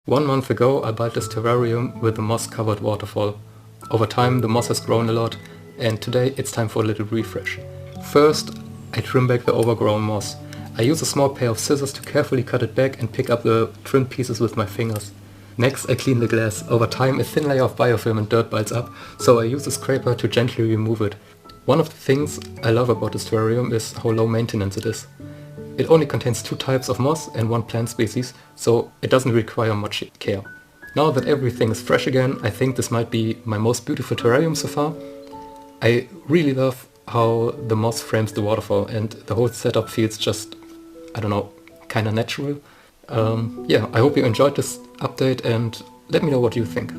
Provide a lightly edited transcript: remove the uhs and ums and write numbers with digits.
1 month ago I built this terrarium with a moss-covered waterfall. Over time the moss has grown a lot, and today it's time for a little refresh. First, I trim back the overgrown moss. I use a small pair of scissors to carefully cut it back and pick up the trimmed pieces with my fingers. Next, I clean the glass. Over time a thin layer of biofilm and dirt builds up, so I use a scraper to gently remove it. One of the things I love about this terrarium is how low maintenance it is. It only contains 2 types of moss and 1 plant species, so it doesn't require much care. Now that everything is fresh again, I think this might be my most beautiful terrarium so far. I really love how the moss frames the waterfall, and the whole setup feels just, I don't know, kinda natural. Yeah, I hope you enjoyed this update and let me know what you think.